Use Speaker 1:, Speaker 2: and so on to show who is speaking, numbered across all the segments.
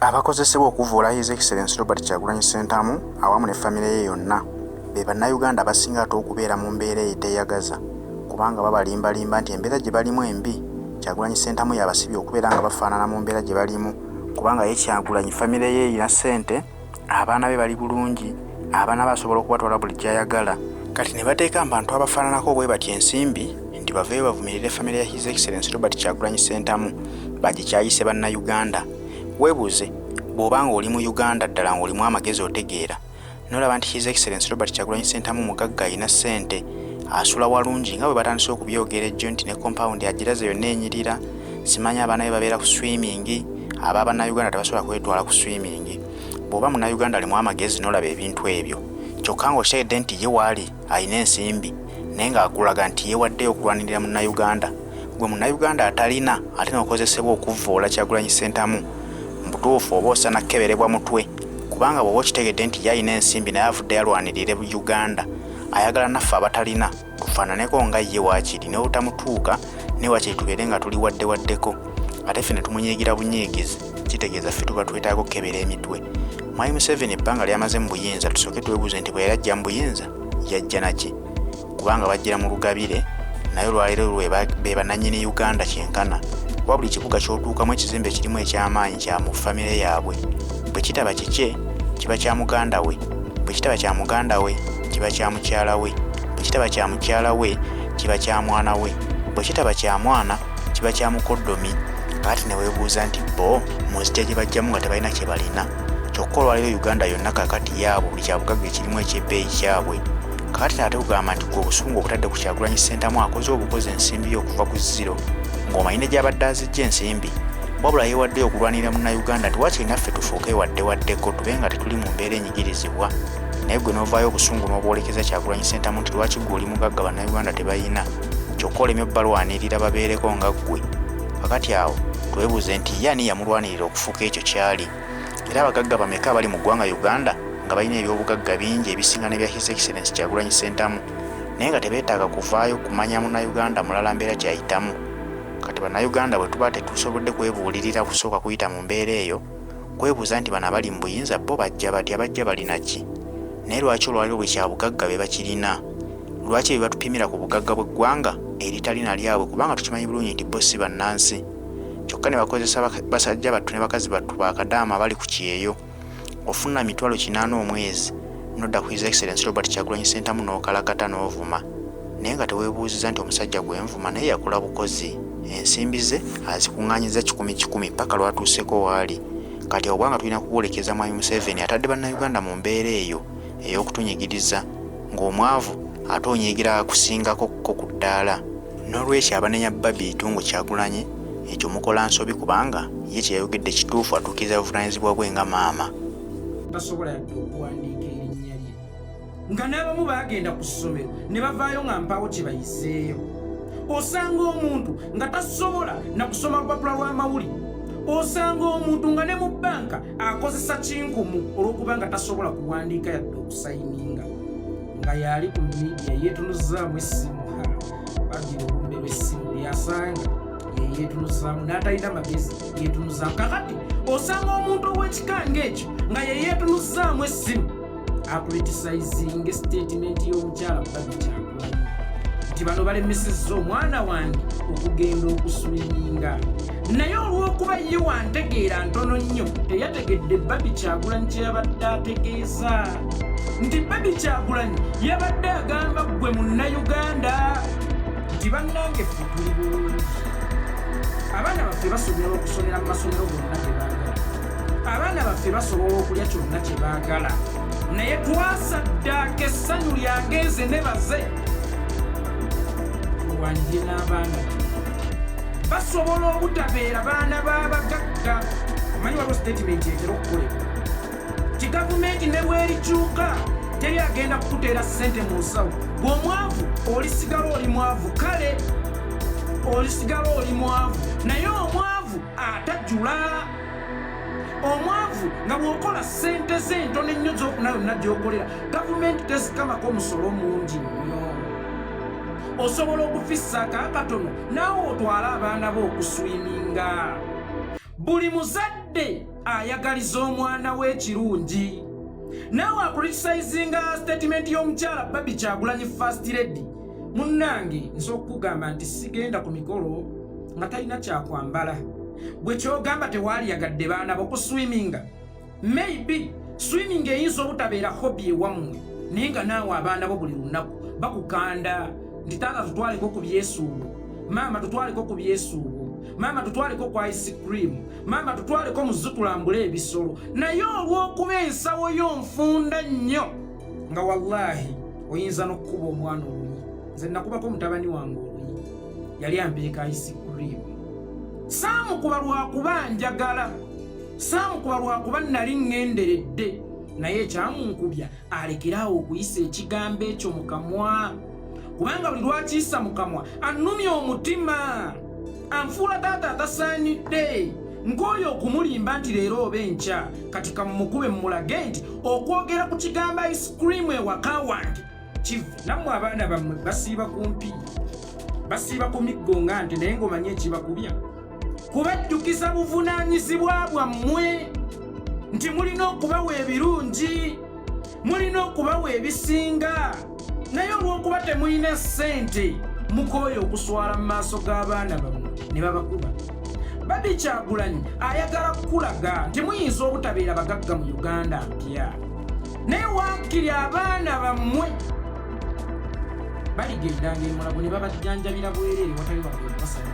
Speaker 1: Abakozesebwa okuvuula His Excellency Robert Kyagulanyi Ssentamu awamu ne famire ye yonna be bannayuganda abasinga ate okubeera mu mbeera eteyagaza kubanga babalimbalimba nti embeera gye balimu embi. Kyagulanyi Ssentamu yabasibye okubeera nga bafaanana mu mbeera gye balimu kubanga ye Kyagulanyi famire ye erina ssente, abaana be bali bulungi, abaana basobola okubatwala buli gy'ayagala. Kati ne bateeka abantu abafaananako bwe batyo ensimbi nti baveeyo bavumirire famire ya His Excellency Robert Kyagulanyi Ssentamu bagikyayise bannayuganda. Weebuuze bw'obanga oli mu Uganda ddala ng'olimu amagezi otegeera n'olaba nti His Excellency Robert Kyagulanyi Ssentamu mugagga alina ssente, asula walungi nga bwe batandise okubyogera ejjo nti ne compound agiraze yonna enyirira. Simanyi abaana be babeera ku swimming, aba bannayuganda tebasobola kwetwala ku swimming. Bw'oba munnayuganda alimu amagezi n'olaba ebintu ebyo kyokka ng'okitegedde nti ye waali alina ensimbi naye ng'akulaga nti ye waddeyo okulwanirira munnayuganda, gwe munnayuganda atalina ate n'okozesebwa okuvvoola Kyagulanyi Ssentamu mbutuufu oba osana kkeberebwa mutwe kubanga bw'oba okitegedde nti ye alina ensimbi naye avudde yalwanirire Uganda ayagala naffe abatalina tufaananeko nga ye waakiri ne butamutuuka ne waakiri tubeere nga tuli waddewaddeko ate ffe ne tumunyiigira bunyiigizi kitegeeza ffe tuba twetaaga okkebera emitwe. Mwami Museveni ebbanga lyamaze mu buyinza tusooke twebuuze nti bwe yali ajja mu buyinza yajja naki kubanga bajjira mu lugabire naye olwaleero be bannannyini Uganda kyenkana kuba buli kibuga ky'otuukamu ekizimbe kirimu eky'amaanyi kya mu famire yaabwe. Bwe kitaba kikye kiba kya muganda we, bwe kitaba kya muganda we kiba kya mukyala we, bwe kitaba kya mukyala we kiba kya mwana we, bwe kitaba kya mwana kiba kya mukoddomi. Kati ne weebuuza nti bo muzitya gye bajjamu nga tebalina kye balina. Kyokka olwaleero Uganda yonna kakati yaabwe buli kyabugagga ekirimu eky'ebbeeyi kyabwe. Kakati ate kugamba nti gwe obusungu obutadde ku Kyagulanyi Ssentamu akoze obukozi ensimbi ye okuva ku zero ng'omanyine gy'abadde azijja ensimbi wabula yeewaddeyo okulwanirira munnayuganda nti waakiri naffe tufuuke waddewaddeko tube nga tetuli mu mbeera enyigirizibwa. Naye gwe n'ovaayo obusungu n'obwolekeza Kyagulanyi Ssentamu nti lwaki gwe oli mugagga bannayuganda tebayina kyokka olemye balwanirira babeereko nga ggwe. Kakati awo twebuuze nti ye ani yamulwanirira okufuuka ekyo kyali era abagagga bameka abali mu ggwanga Uganda nga balina ebyobugagga bingi ebisinga n'ebya His Excellency Kyagulanyi Ssentamu naye nga tebeetaaga kuvaayo kumanya munnayuganda mulala mbeera gy'ayitamu. Kati bannayuganda bwe tuba tetusobodde kwebuulirira kusooka kuyita mu mbeera eyo kwebuuza nti bano abali mu buyinza bo bajja batya bajja balina ki naye lwaki olwaliro bwe kyabugagga be bakirina lwaki be batupimira ku bugagga bw'eggwanga eritalina lyabwe kubanga tukimanyi bulungi nti bo si bannansi kyokka ne bakozesa basajja battu ne bakazi battu bakadaama bali ku kyeyo ofuna $80,000 omwezi nodda ku His Excellency Robert Kyagulanyi Ssentamu n'okalakata n'ovuma naye nga teweebuuziza nti omusajja gwenvuma naye yakola bukozi ensimbi ze azikuŋŋaanyiza 10,000 paka lwatuuseko waali. Kati obwanga tulina kukwolekeza Mwami Museveni atadde bannayuganda mu mbeera eyo ey'okutunyigiriza ng'omwavu ate onyiigira akusingako ku ddaala n'olwekyo abanenya Babi Itungo Kyagulanyi ekyo mukola nsobi kubanga ye kye yayogedde kituufu atuukiriza buvunaanyizibwa bwe nga maama.
Speaker 2: Tasobola yadde okuwandiika erinnya lye nga n'abamu baagenda ku ssomero ne bavaayo nga mpaawo kye bayiseeyo. Osanga omuntu nga tasobola na kusoma lupapula lw'amawulire, osanga omuntu nga ne mu bbanka akozesa kinkumu olw'okuba nga tasobola kuwandiika yadde okusayininga nga yali ku midiya yeetunuzaamu essimu bagira olumbe lw'essimu lyasanga yeetunuzaamu n'atalina magezi yeetunuzaamu. Kakati osanga omuntu ow'ekika ng'ekyo nga yeetunuzaamu essimu akuritisayizinga siteetimenti y'omukyala Babi Kyagulanyi nti bano balemesezza omwana wange okugenda okuswiminga. Naye olw'okuba ye wantegeera ntono nnyo teyategedde Babi Kyagulanyi kye yabadde ategeeza nti Babi Kyagulanyi yabadde agamba ggwe munnayuganda nti bannange ffe tuli bulungi, abaana baffe basobola okusomera mu masomero gonna gye baagala, abaana baffe basobola okulya kyonna kye baagala, naye twasaddaaka essanyu lyangenze ne baze tulwanirye n'abaana basobola obutabeera baana b'abagagga. Omanyi waliwo sitatimenti etera okukolebwa ti gavumenti ne bwerikyuka teri agenda kukuteera ssente mu nsawo. Bw'omwavu olisigala oli mwavu, kale olisigala oli mwavu, naye omwavu atajjula. Omwavu nga bw'okola ssente ze ntono ennyo z'okuna yonna gy'okolera gavumenti tezikamako omusolo mungi nnyo. Osobola okufissaako akatono naawe otwale abaana bo okuswiminga. Buli muzadde ayagaliza omwana w'ekirungi. Naawe akuritisayizinga statement y'omukyala Babi Kyagulanyi First Lady. Munnange nsobola okukugamba nti sigenda ku mikolo nga talina kyakwambala. Bwe kyogamba tewaali yagadde baana bokuswiminga. Maybe swimming eyinza obutabeera hobby ewammwe naye nga naawe abaana bo buli lunaku bakukanda nti taata tutwaleko ku byesuubo, maama tutwaleko ku byesuubo, maama tutwaleko ku ice cream, maama tutwaleko mu zitulambula ebisolo. Naye olw'okuba ensawo y'onfunda nnyo nga wallahi oyinza n'okkuba omwana oluyi. Nze nakubako mutabani wange oluyi yali ampeeka ice cream. Saamukuba lwakuba njagala, saamukuba lwakuba nali ŋŋenderedde, naye ekyamunkubya alekeraawo okuyisa ekigambo ekyo mu kamwa, kubanga buli lwakiyisa mu kamwa annumya omutima, anfuula taata atasaanidde. Nk'oli okumulimba nti leero oba enkya kati kamumukube mmulage nti okwogera ku kigambo ice cream ewaka wange kive. Nammwe abaana bammwe basiiba kumpi, basiiba ku miggo nga nti naye ng'omanye ekibakubya. Kubajjukiza buvunaanyizibwa bwammwe nti mulina okubawa ebirungi, mulina okubawa ebisinga, naye olw'okuba temulina ssente mukooye okuswala mu maaso g'abaana bammwe ne babakuba. Babi Kyagulanyi ayagala kukulaga nti muyinza obutabeera bagagga mu Uganda mpya, naye waakiri abaana bammwe baligendanga emulago ne babajjanjabira bwereere watali wabasala.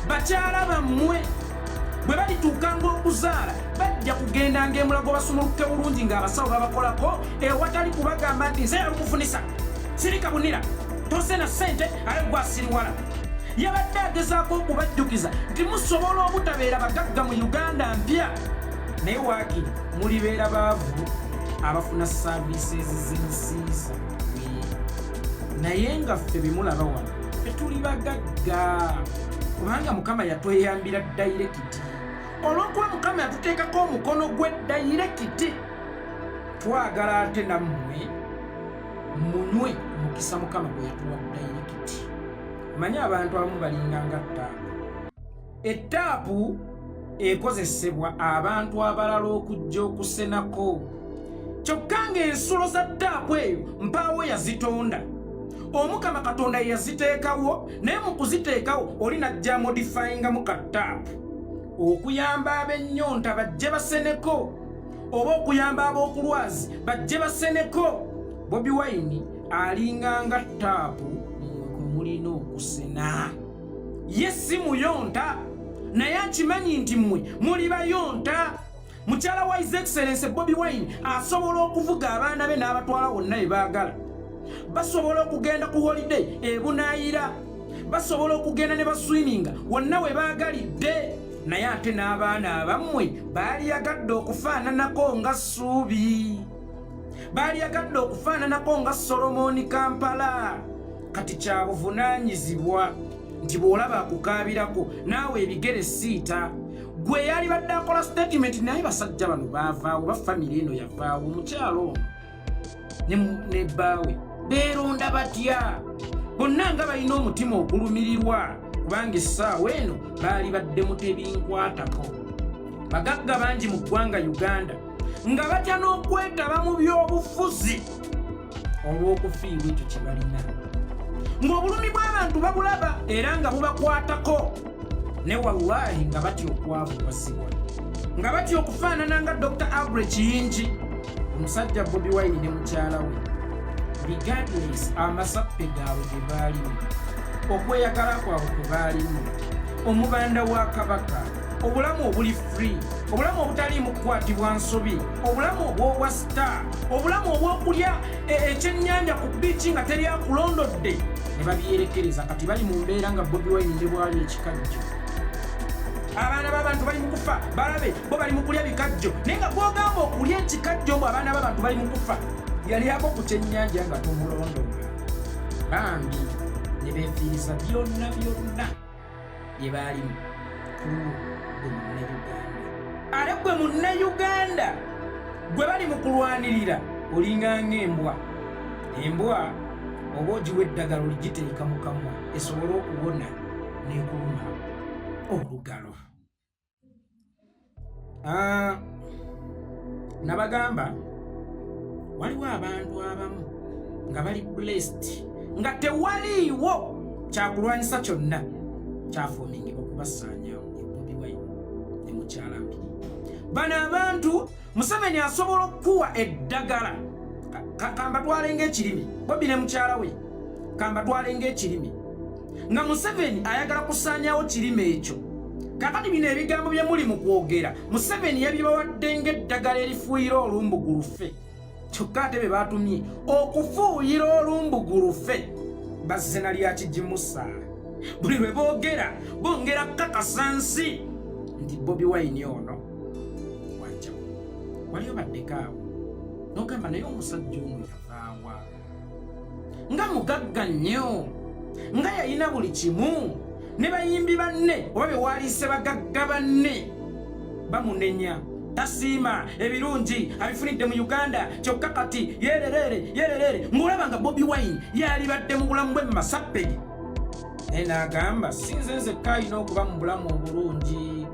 Speaker 2: Bakyala bammwe bwe balituukanga okuzaala bajja kugendanga emulago basumuluke bulungi ng'abasawo babakolako ewatali kubagamba nti nze yalukufunisa sirika bunira tose na ssente ale gwasiriwala. Yabadde agezaako okubajjukiza nti musobola obutabeera bagagga mu Uganda mpya, naye waakiri mulibeera baavu abafuna services z'ensiisa. Naye nga ffe bemulaba wano tetuli bagagga kubanga Mukama yatweyambira dayirekiti. Olw'okuba Mukama yatuteekako omukono gwe dayirekiti, twagala ate nammwe munywe mukisa Mukama gwe yatuwa dayirekiti. Manya abantu abamu balinganga ttaapu. Ettaapu ekozesebwa abantu abalala okujja okusenako, kyokka ng'ensulo za ttaapu eyo mpaawo yazitonda. Omukama Katonda yaziteekawo, naye mu kuziteekawo oli najja modifyinga mu kattaapu okuyamba ab'ennyonta bajje baseneko, oba okuyamba ab'okulwazi bajje baseneko. Bobi Wine alinganga ttaapu mwe mulina okusena. Ye si muyonta, naye akimanyi nti mmwe muli bayonta. Mukyala wa His Excellency Bobi Wine asobola okuvuga abaana be n'abatwala wonna be baagala. Basobola okugenda ku holiday ebunaayira, basobola okugenda ne baswiminga wonna we baagalidde, naye ate n'abaana abammwe baali yagadde okufaananako nga Ssuubi, baali yagadde okufaananako nga Solomoni Kampala. Kati kya buvunaanyizibwa nti bw'olaba akukaabirako naawe ebigere siita. Gwe yali badde akola statement naye basajja bano baavaawo, ba famire eno yavaawo, omukyalo ono ne bbaawe beeronda batya? Bonna nga balina omutima ogulumirirwa kubanga essaawa eno baali badde mutebinkwatako. Bagagga bangi mu ggwanga Uganda nga batya n'okwetaba mu by'obufuzi olw'okufiirwa ekyo kye balina, ng'obulumi bw'abantu babulaba era nga bubakwatako, ne wallahi nga batya okwavubasibwa, nga batya okufaanana nga Dr. Albert Kiyingi, omusajja Bobi Wine ne mukyala we. Regardless amasappe gaabwe ge baalimu, okweyagala kwabwe kwe baalimu, omubanda wa Kabaka, obulamu obuli free, obulamu obutaliimu kukwatibwa nsobi, obulamu obw'obwa star, obulamu obw'okulya ekyennyanja ku biiki nga teri akulondodde, ne babyerekereza. Kati bali mu mbeera nga Bobi Wine ne bwali ekikajjo. Abaana b'abantu bali mu kufa, balabe bo bali mu kulya bikajjo, naye nga gw'ogamba okulya ekikajjo mbu abaana b'abantu bali mu kufa, yalyako ku kyennyanja nga tomulondonga. Bambi ne beefiiriza byonna byonna bye baalimu gwe Munnayuganda. Ale gwe Munnayuganda gwe bali mu kulwanirira olinga ng'embwa. Embwa oba ogiwa eddagala oligiteeka mu kamwa esobole okuwona n'ekuluma olugalo. nabagamba waliwo abantu abamu nga bali blessed nga tewaliiwo kyakulwanyisa kyonna kyafuumingibwa kubasaanyawo Bobi Wine ne mukyalawe. Bano abantu Museveni asobola okuwa eddagala kamba twalenga ekirimi Bobi ne mukyalawe kamba twalenga ekirimi nga Museveni ayagala kusaanyawo kirimi ekyo. Kakati bino ebigambo bye muli mu kwogera Museveni yabibawadde ng'eddagala erifuuyira olumbugulufe. Kyokka ate be baatumye okufuuyira olumbugulufe bazze na lya kigimusa. Buli lwe boogera bongera kakasa nsi nti Bobi Wine ono wanjawo. Wali obaddeko awo n'ogamba naye omusajja ono yavaawa nga mugagga nnyo nga yalina buli kimu ne bayimbi banne oba bewaliise bagagga banne bamunenya tasiima ebirungi abifunidde mu Uganda. Kyokka kati yererere ng'olaba nga Bobi Wine yalibadde mu bulamu bwe Masapperi naye n'agamba sinze nzekka alina okuba mu bulamu obulungi.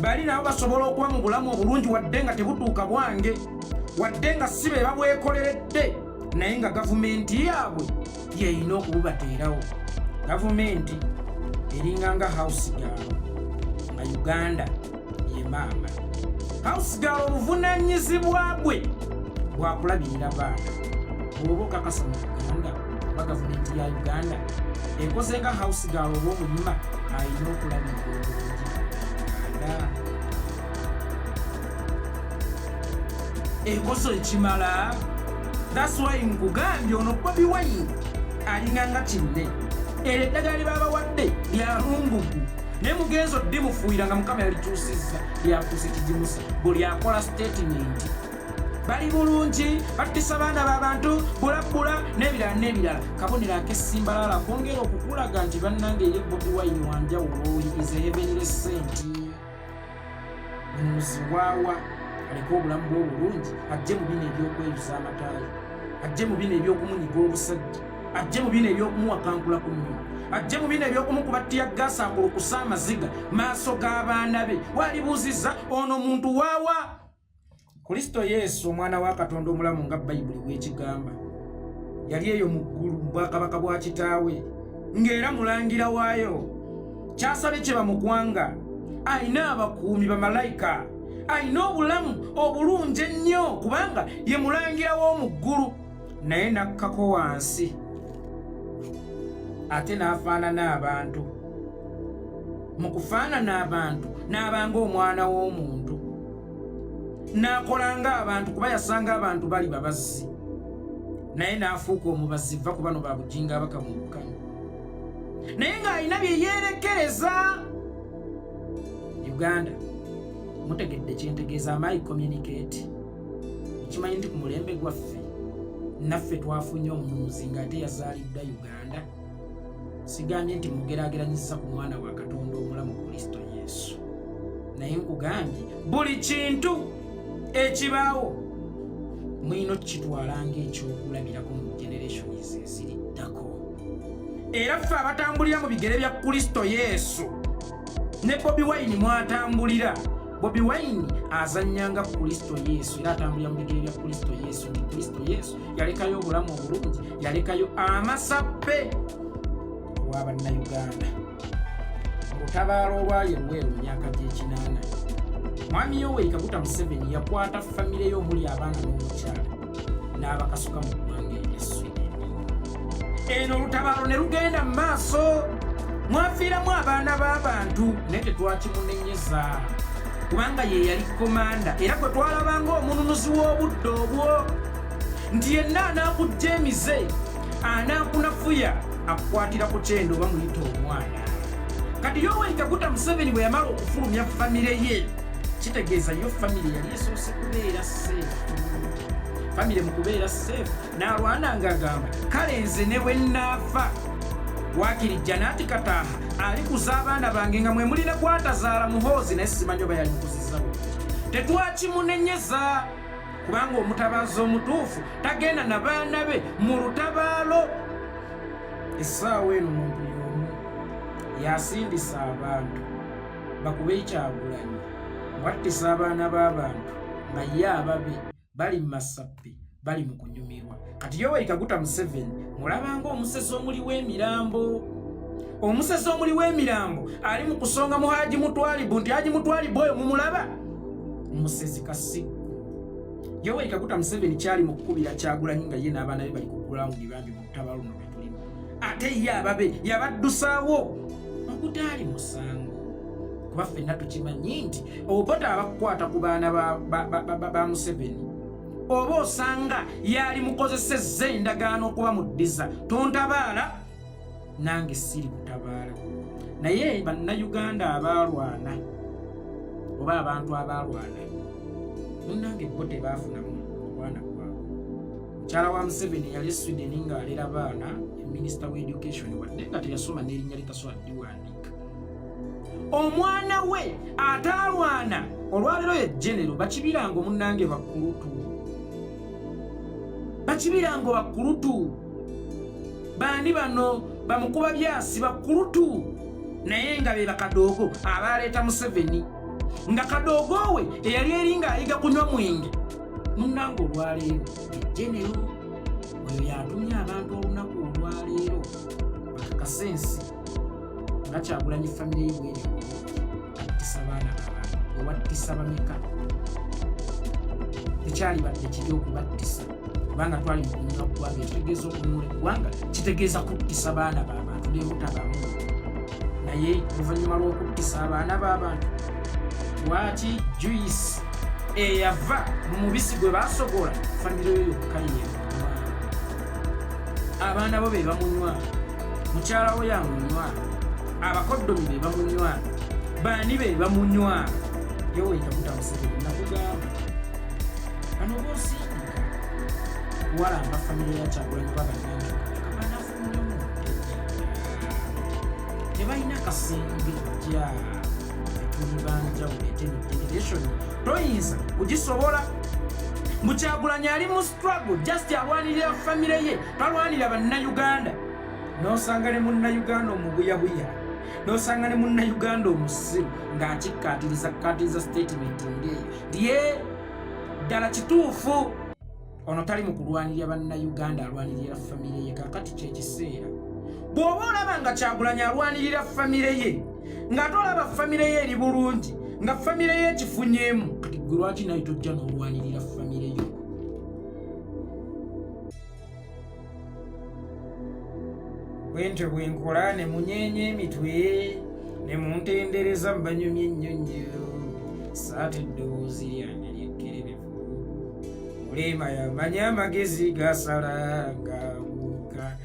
Speaker 2: Bali nabo basobola okuba mu bulamu obulungi wadde nga tebutuuka bwange wadde nga si be babwekoleredde naye nga gavumenti yaabwe yeyina okububateerawo. Gavumenti eringa house girl nga Uganda ye maama. House girl obuvunaanyizibwa bwe bwakulabirira baana. Bw'oba okakasa mu Uganda oba gavumenti ya Uganda ekoze nga house girl oba omulima alina okulabirira obulungi Uganda. Ekoso ekimala. That's why nkugambye ono Bobi Wine alinganga kinne. Era eddagala lye babawadde lya lumbugu naye mugenzo ddi mufuuyira nga Mukama yalikyusizza lyafuuse kigimusa. Buli akola statement bali bulungi battisa baana b'abantu bulabula n'ebirala. Kabonero ak'essimbalala kongera okukulaga nti bannange ye Bobi Wine wanjawulo is a heavenly saint. Muziwawa aliko obulamu bw'obulungi ajje mu bino eby'okweyuza amataayi ajje mu bino eby'okumunyiga obusajja ajje mu bino eby'okumuwakankula ku nnyo ajje mu bino eby'okumukuba ttiyaggasa akulukusa amaziga maaso g'abaana be. Walibuuzizza ono muntu waawa. Kristo Yesu omwana wa Katonda omulamu nga Bayibuli bw'ekigamba yali eyo mu ggulu mu bwakabaka bwa kitaawe ng'era mulangira waayo. Kyasabye kye bamukwanga ayina abakuumi bamalayika ayina obulamu obulungi ennyo kubanga ye mulangira w'omu ggulu naye nakkako wansi ate n'afaanana abantu. Mu kufaanana abantu n'abanga omwana w'omuntu n'akolanga abantu kuba yasanga abantu bali babazzi naye n'afuuka omubazi va ku bano babujinga abakamuukanya naye ng'alina bye yeerekereza. Uganda mutegedde kyentegeeza amayi communicate ekimanyi nti ku mulembe gwaffe naffe twafunye omununuzi ng'ate yazaaliddwa Uganda. Sigambye nti mugeraageranyizza ku mwana wa Katonda omulamu Kristo Yesu naye nkugambye buli kintu ekibaawo mulina okukitwalanga ekyokulabirako mu generations eziriddako. Era ffe abatambulira mu bigere bya Kristo Yesu ne Bobi Wine mwatambulira. Bobi Wine azannyanga Kristo Yesu era atambulira mu bigere bya Kristo Yesu. Ni Kristo Yesu yalekayo obulamu obulungi yalekayo amasappe w'Abannayuganda. Olutabaalo olwali Luweero mu myaka gy'ekinaana Mwami Yoweri Kaguta Museveni yakwata famire y'omuli abaana n'omukyala n'abakasuka mu ggwanga ery'Esweden. Eno olutabaalo ne lugenda mu maaso mwafiiramu abaana b'abantu naye tetwakimunenyeza kubanga ye yali komanda era gwe twalabanga omununuzi w'obudde obwo nti yenna anaakujja emize anaakunafuya akukwatira ku kyendo oba muyita omwana. Kati Yoweri Kaguta Museveni bwe yamala okufulumya famire ye kitegeeza yo famire yali esoose kubeera seefu. Famire mu kubeera seefu n'alwana ng'agamba kale nze ne bwe nnaafa wakirijja n'ati kataaha alikuza abaana bange nga mwe mulina kwatazaala muhoozi naye simanyi oba yali mukuzizza bwe. Tetwakimunenyeza kubanga omutabaazi omutuufu tagenda na baana be mu lutabaalo. Essaawa eno muntu y'omu yasindisa abantu bakube Kyagulanyi wattisa abaana b'abantu nga ye ababe bali mu masappi bali mu kunyumirwa. Kati Yoweri Kaguta Museveni mulabanga omusezi omuli w'emirambo. Omusezi omuli w'emirambo ali mu kusonga mu Haji Mutwalibu nti Haji Mutwalibu oyo mumulaba musezi Kasiku. Yoweri Kaguta Museveni kyali mu kukubira Kyagulanyi nga ye n'abaana be bali ku gulawundi bambi mu ttabaalo luno lwe tulimu. Ate ye ababe yabaddusaawo okutaali musango. Kuba ffenna tukimanyi nti obota abakukwata ku baana ba Museveni oba osanga yali mukozesezza endagaano okuba muddiza tontabaala nange siri kutabaala. Naye bannayuganda abaalwana oba abantu abaalwana munnange bo tebaafunamu obwana bwabwe. Mukyala wa Museveni yali Sweden ng'alera baana minisita wa education wadde nga teyasoma n'erinnya litasobola liwandiika. Omwana we ataalwana olwaleero ye genero Bakibirango munnange bakulutu. Bakibirango bakulutu. Baani bano bamukuba byasi bakulutu. Naye nga be bakadoogo abaaleeta Museveni. Nga kadoogo we eyali eringa ayiga kunywa mwenge. Munnange olwaleero genero oyo yatumye abantu olunaku olwaleero bakakasensi nga Kyagulanyi famire y'ebweri attisa baana abantu owattisa bameka. Tekyali badde kiri okubattisa kubanga twali mu kunywa ggwanga ekitegeeza okununula eggwanga kitegeeza kuttisa baana b'abantu ne butabamu. Naye oluvannyuma lw'okuttisa abaana b'abantu lwaki Joyce eyava mu mubisi gwe baasogola famire yo yokka yemunywa. Abaana bo be bamunywa, mukyala we yamunywa, abakoddomi be bamunywa, baani be bamunywa. Yoweri Kaguta Museveni nakugamba bano boosindika kuwalamba famire ya Kyagulanyi babannange kabanafunyemu tebalina kasengejja tuli banjawulo generation toyinza kugisobola. Kyagulanyi ali mu struggle just alwanirira famire ye talwanira bannayuganda. Nosanga ne munnayuganda omubuyabuya, nosanga ne munnayuganda omusiru ng'akikkaatiriza statement ngeeyo ndiye ddala kituufu ono tali mu kulwanirira bannayuganda alwanirira famire ye. Kakati kyekiseera bw'oba olaba nga Kyagulanyi alwanirira famire ye ng'ate olaba famire ye eri bulungi nga famire ye ekifunyeemu, kati gwe lwaki naye tojja n'olwanirira famire yo? Bwentyo bwe nkola ne munyeenya emitwe ne muntendereza mbanyumya ennyonnyo. Saata eddoboozi lyange lyekkererevu mulema yamanya amagezi gasala ng'abuuka